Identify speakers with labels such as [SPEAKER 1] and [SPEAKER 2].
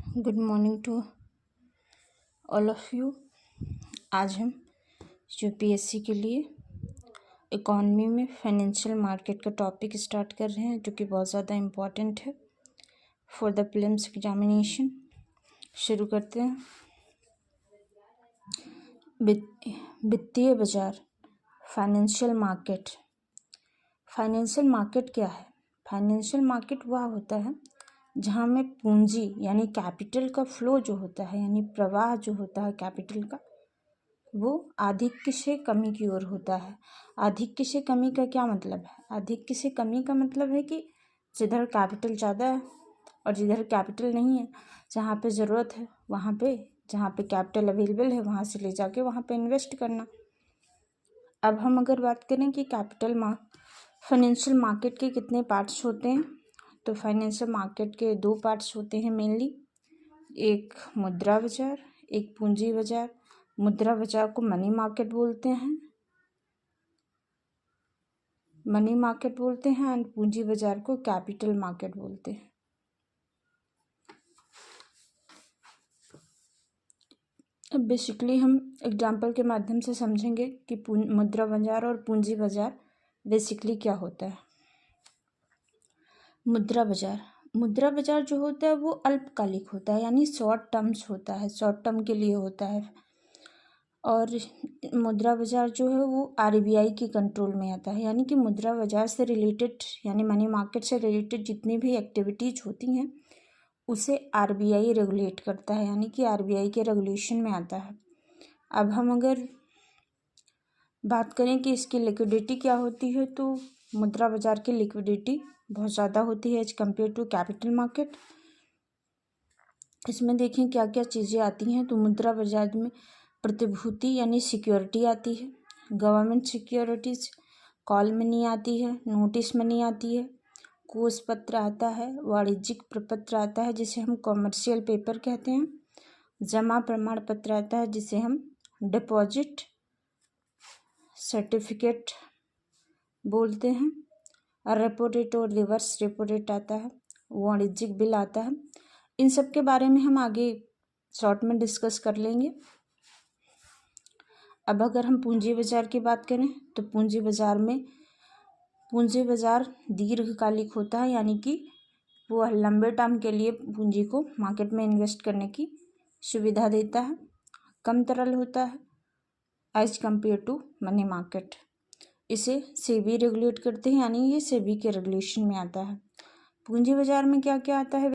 [SPEAKER 1] Good morning to all of you. आज हम UPSC के लिए इकॉनमी में फाइनेंशियल मार्केट का टॉपिक स्टार्ट कर रहे हैं, जो कि बहुत ज़्यादा इम्पॉर्टेंट है फॉर द प्रीलिम्स एग्जामिनेशन। शुरू करते हैं। वित्तीय बाजार, फाइनेंशियल मार्केट। फाइनेंशियल मार्केट क्या है? फाइनेंशियल मार्केट वह होता है जहाँ में पूंजी यानी कैपिटल का फ्लो जो होता है, यानी प्रवाह जो होता है कैपिटल का, वो आधिक्य से कमी की ओर होता है। आधिक्य से कमी का क्या मतलब है? आधिक्य से कमी का मतलब है कि जिधर कैपिटल ज़्यादा है और जिधर कैपिटल नहीं है, जहाँ पे ज़रूरत है वहाँ पे, जहाँ पे कैपिटल अवेलेबल है वहाँ से ले जाके वहाँ पे इन्वेस्ट करना। अब हम अगर बात करें कि फाइनेंशियल मार्केट के कितने पार्ट्स होते हैं, तो फाइनेंशियल मार्केट के दो पार्ट्स होते हैं मेनली। एक मुद्रा बाजार, एक पूंजी बाजार। मुद्रा बाजार को मनी मार्केट बोलते हैं, एंड पूंजी बाजार को कैपिटल मार्केट बोलते हैं। अब बेसिकली हम एग्जाम्पल के माध्यम से समझेंगे कि मुद्रा बाजार और पूंजी बाजार बेसिकली क्या होता है। मुद्रा बाजार जो होता है वो अल्पकालिक होता है, यानी शॉर्ट टर्म्स होता है, शॉर्ट टर्म के लिए होता है। और मुद्रा बाजार जो है वो आरबीआई के कंट्रोल में आता है, यानी कि मुद्रा बाजार से रिलेटेड यानी मनी मार्केट से रिलेटेड जितनी भी एक्टिविटीज़ होती हैं उसे आरबीआई रेगुलेट करता है, यानी कि आरबीआई के रेगुलेशन में आता है। अब हम अगर बात करें कि इसकी लिक्विडिटी क्या होती है, तो मुद्रा बाजार की लिक्विडिटी बहुत ज़्यादा होती है as compare to capital market. इसमें देखें क्या क्या चीज़ें आती हैं। तो मुद्रा बाजार में प्रतिभूति यानी सिक्योरिटी आती है, गवर्नमेंट सिक्योरिटीज, कॉल मनी आती है, नोटिस मनी आती है, कोष पत्र आता है, वाणिज्यिक प्रपत्र आता है जिसे हम कॉमर्शियल पेपर कहते हैं, जमा प्रमाण पत्र आता है जिसे हम डिपॉजिट सर्टिफिकेट बोलते हैं, और रेपो रेट और रिवर्स रेपो रेट आता है, वाणिज्यिक बिल आता है। इन सब के बारे में हम आगे शॉर्ट में डिस्कस कर लेंगे। अब अगर हम पूंजी बाजार की बात करें तो पूंजी बाजार दीर्घकालिक होता है, यानी कि वो लंबे टर्म के लिए पूंजी को मार्केट में इन्वेस्ट करने की सुविधा देता है, कम तरल होता है as compare to money market. इसे सेबी रेगुलेट करते हैं, यानी ये सेबी के रेगुलेशन में आता है। पूंजी बाजार में क्या क्या आता है?